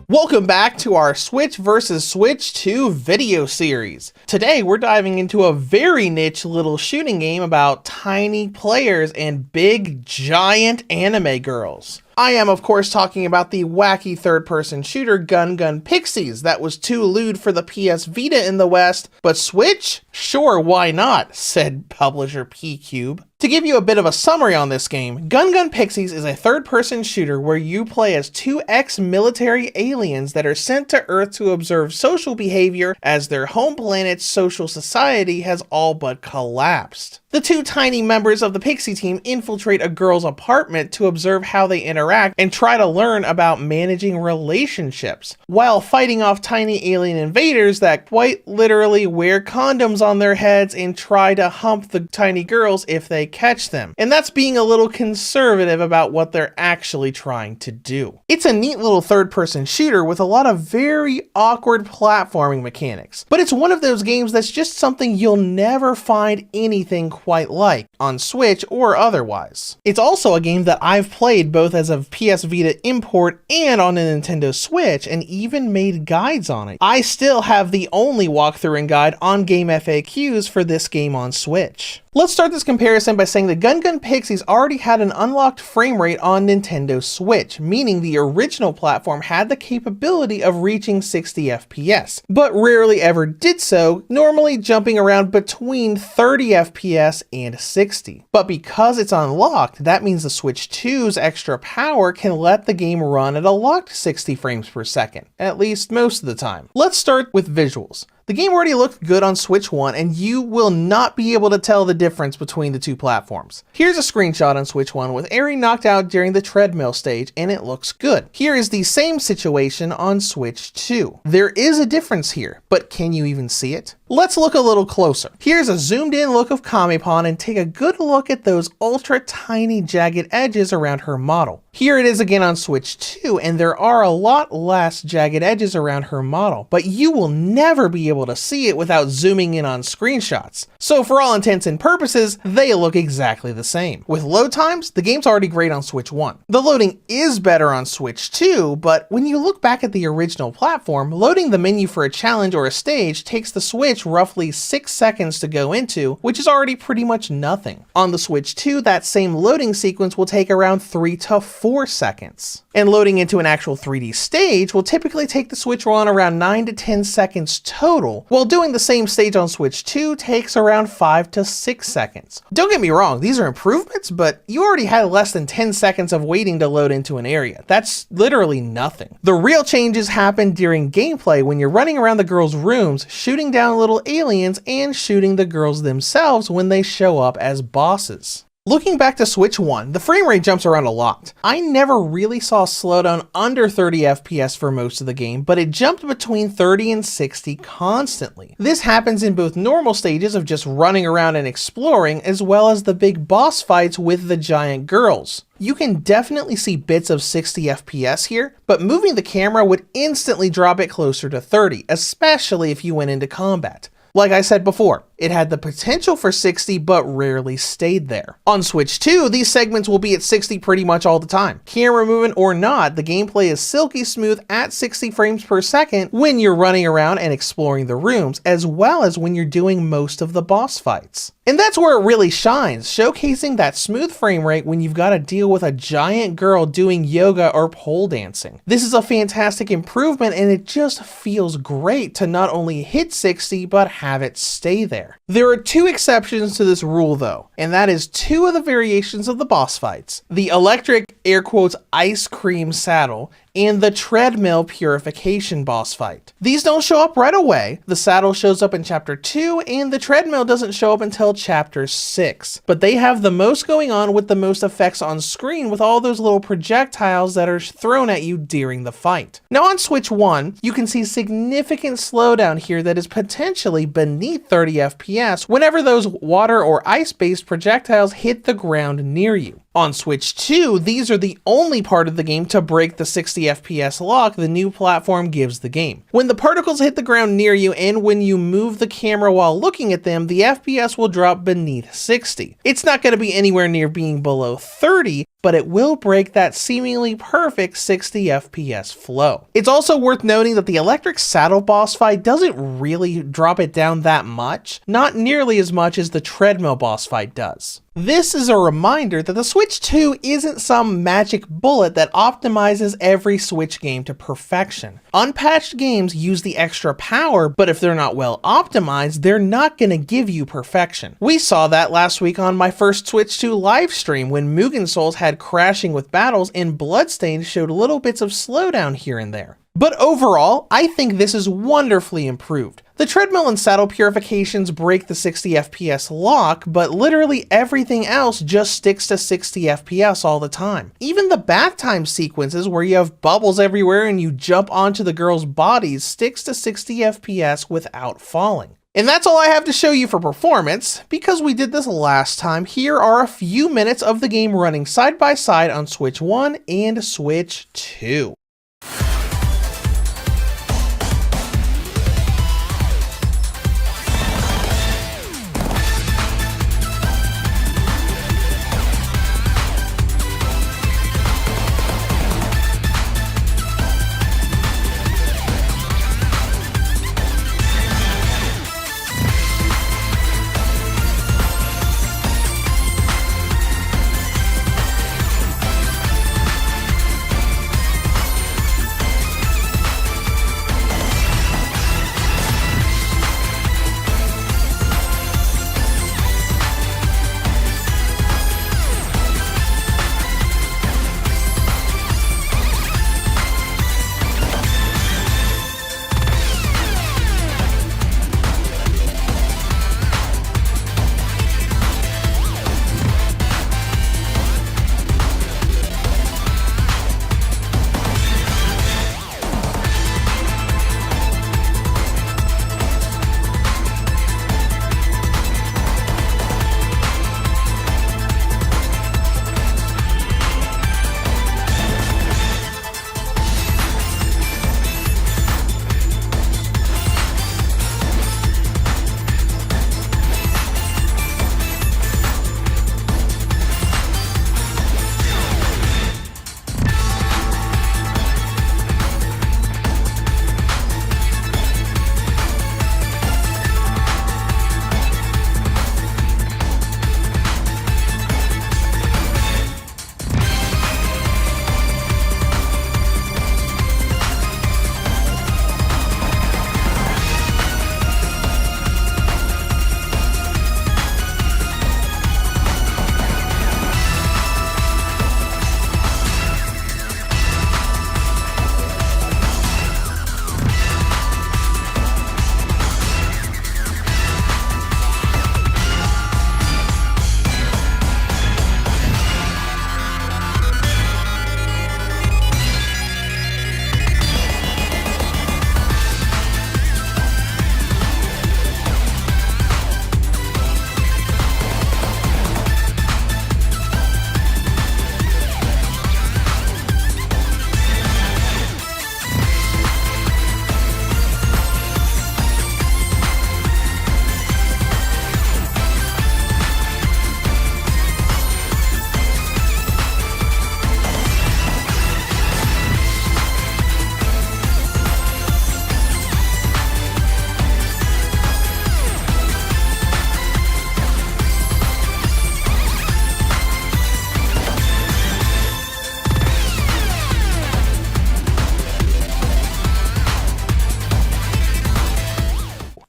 Welcome back to our Switch vs. Switch 2 video series. Today we're diving into a very niche little shooting game about tiny players and big giant anime girls. I am of course talking about the wacky third-person shooter Gun Gun Pixies that was too lewd for the PS Vita in the West, but Switch? Sure, why not, said publisher P-Cube. To give you a bit of a summary on this game, Gun Gun Pixies is a third-person shooter where you play as two ex-military aliens that are sent to Earth to observe social behavior as their home planet's social society has all but collapsed. The two tiny members of the Pixie team infiltrate a girl's apartment to observe how they interact and try to learn about managing relationships, while fighting off tiny alien invaders that quite literally wear condoms on their heads and try to hump the tiny girls if they catch them. And that's being a little conservative about what they're actually trying to do. It's a neat little third-person shooter with a lot of very awkward platforming mechanics, but it's one of those games that's just something you'll never find anything quite like on Switch or otherwise. It's also a game that I've played both as a PS Vita import and on a Nintendo Switch and even made guides on it. I still have the only walkthrough and guide on Game FAQs for this game on Switch. Let's start this comparison by saying that Gun Gun Pixies already had an unlocked frame rate on Nintendo Switch, meaning the original platform had the capability of reaching 60 FPS, but rarely ever did so, normally jumping around between 30 FPS and 60. But because it's unlocked, that means the Switch 2's extra power can let the game run at a locked 60 frames per second, at least most of the time. Let's start with visuals. The game already looked good on Switch 1, and you will not be able to tell the difference between the two platforms. Here's a screenshot on Switch 1 with Eri knocked out during the treadmill stage, and it looks good. Here is the same situation on Switch 2. There is a difference here, but can you even see it? Let's look a little closer. Here's a zoomed in look of Kamepon and take a good look at those ultra tiny jagged edges around her model. Here it is again on Switch 2, and there are a lot less jagged edges around her model, but you will never be able to see it without zooming in on screenshots. So for all intents and purposes, they look exactly the same. With load times, the game's already great on Switch 1. The loading is better on Switch 2, but when you look back at the original platform, loading the menu for a challenge or a stage takes the Switch roughly 6 seconds to go into, which is already pretty much nothing. On the Switch 2, that same loading sequence will take around 3 to 4 seconds. And loading into an actual 3D stage will typically take the Switch 1 around 9 to 10 seconds total, while doing the same stage on Switch 2 takes around 5 to 6 seconds. Don't get me wrong, these are improvements, but you already had less than 10 seconds of waiting to load into an area. That's literally nothing. The real changes happen during gameplay when you're running around the girls' rooms, shooting down little aliens and shooting the girls themselves when they show up as bosses. Looking back to Switch 1, the frame rate jumps around a lot. I never really saw a slowdown under 30 FPS for most of the game, but it jumped between 30 and 60 constantly. This happens in both normal stages of just running around and exploring, as well as the big boss fights with the giant girls. You can definitely see bits of 60 FPS here, but moving the camera would instantly drop it closer to 30, especially if you went into combat. Like I said before, it had the potential for 60, but rarely stayed there. On Switch 2, these segments will be at 60 pretty much all the time. Camera movement or not, the gameplay is silky smooth at 60 frames per second when you're running around and exploring the rooms, as well as when you're doing most of the boss fights. And that's where it really shines, showcasing that smooth frame rate when you've got to deal with a giant girl doing yoga or pole dancing. This is a fantastic improvement, and it just feels great to not only hit 60, but have it stay there. There are two exceptions to this rule though, and that is two of the variations of the boss fights: the electric, air quotes, ice cream saddle, and the treadmill purification boss fight. These don't show up right away. The saddle shows up in chapter 2 and the treadmill doesn't show up until chapter 6. But they have the most going on with the most effects on screen with all those little projectiles that are thrown at you during the fight. Now on Switch 1, you can see significant slowdown here that is potentially beneath 30 FPS whenever those water or ice-based projectiles hit the ground near you. On Switch 2, these are the only part of the game to break the 60 FPS lock the new platform gives the game. When the particles hit the ground near you and when you move the camera while looking at them, the FPS will drop beneath 60. It's not going to be anywhere near being below 30, but it will break that seemingly perfect 60 FPS flow. It's also worth noting that the electric saddle boss fight doesn't really drop it down that much, not nearly as much as the treadmill boss fight does. This is a reminder that the Switch 2 isn't some magic bullet that optimizes every Switch game to perfection. Unpatched games use the extra power, but if they're not well optimized, they're not going to give you perfection. We saw that last week on my first Switch 2 live stream when Mugen Souls had crashing with battles and Bloodstained showed little bits of slowdown here and there. But overall, I think this is wonderfully improved. The treadmill and saddle purifications break the 60 FPS lock, but literally everything else just sticks to 60 FPS all the time. Even the bath time sequences where you have bubbles everywhere and you jump onto the girls' bodies sticks to 60 FPS without falling. And that's all I have to show you for performance. Because we did this last time, here are a few minutes of the game running side by side on Switch 1 and Switch 2.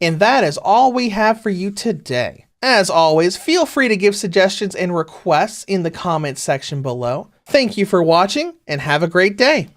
And that is all we have for you today. As always, feel free to give suggestions and requests in the comments section below. Thank you for watching, and have a great day.